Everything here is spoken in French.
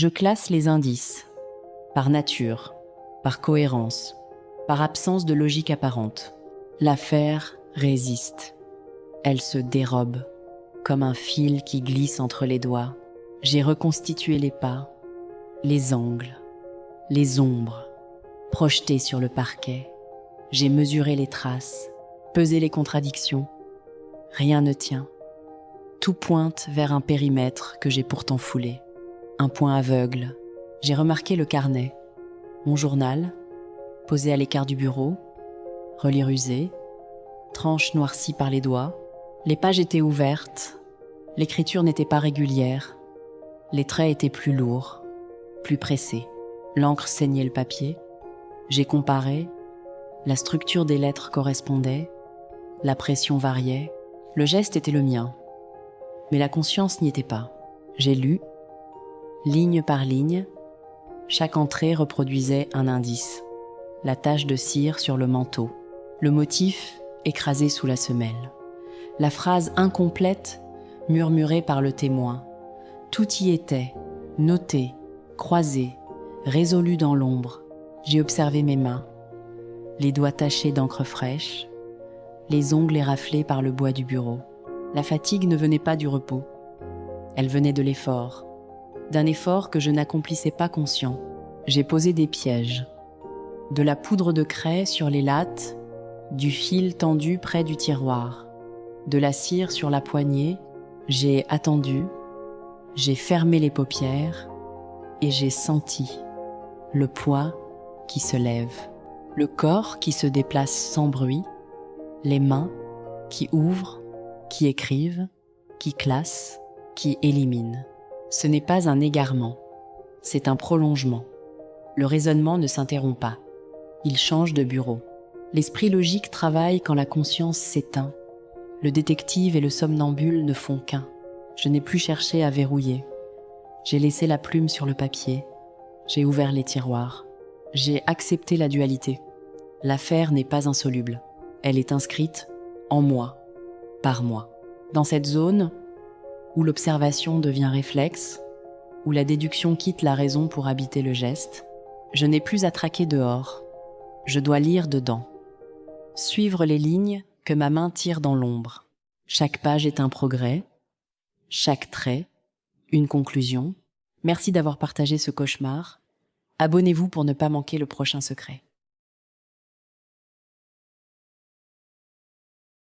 Je classe les indices, par nature, par cohérence, par absence de logique apparente. L'affaire résiste. Elle se dérobe, comme un fil qui glisse entre les doigts. J'ai reconstitué les pas, les angles, les ombres, projetées sur le parquet. J'ai mesuré les traces, pesé les contradictions. Rien ne tient. Tout pointe vers un périmètre que j'ai pourtant foulé. Un point aveugle. J'ai remarqué le carnet, mon journal, posé à l'écart du bureau, reliure usée, tranche noircie par les doigts. Les pages étaient ouvertes, l'écriture n'était pas régulière, les traits étaient plus lourds, plus pressés. L'encre saignait le papier. J'ai comparé, la structure des lettres correspondait, la pression variait. Le geste était le mien, mais la conscience n'y était pas. J'ai lu, ligne par ligne, chaque entrée reproduisait un indice. La tache de cire sur le manteau, le motif écrasé sous la semelle, la phrase incomplète murmurée par le témoin. Tout y était, noté, croisé, résolu dans l'ombre. J'ai observé mes mains, les doigts tachés d'encre fraîche, les ongles éraflés par le bois du bureau. La fatigue ne venait pas du repos, elle venait de l'effort, d'un effort que je n'accomplissais pas conscient. J'ai posé des pièges, de la poudre de craie sur les lattes, du fil tendu près du tiroir, de la cire sur la poignée. J'ai attendu, j'ai fermé les paupières et j'ai senti le poids qui se lève, le corps qui se déplace sans bruit, les mains qui ouvrent, qui écrivent, qui classent, qui éliminent. Ce n'est pas un égarement, c'est un prolongement. Le raisonnement ne s'interrompt pas, il change de bureau. L'esprit logique travaille quand la conscience s'éteint. Le détective et le somnambule ne font qu'un. Je n'ai plus cherché à verrouiller. J'ai laissé la plume sur le papier. J'ai ouvert les tiroirs. J'ai accepté la dualité. L'affaire n'est pas insoluble. Elle est inscrite en moi, par moi. Dans cette zone où l'observation devient réflexe, où la déduction quitte la raison pour habiter le geste, je n'ai plus à traquer dehors. Je dois lire dedans. Suivre les lignes que ma main tire dans l'ombre. Chaque page est un progrès, chaque trait, une conclusion. Merci d'avoir partagé ce cauchemar. Abonnez-vous pour ne pas manquer le prochain secret.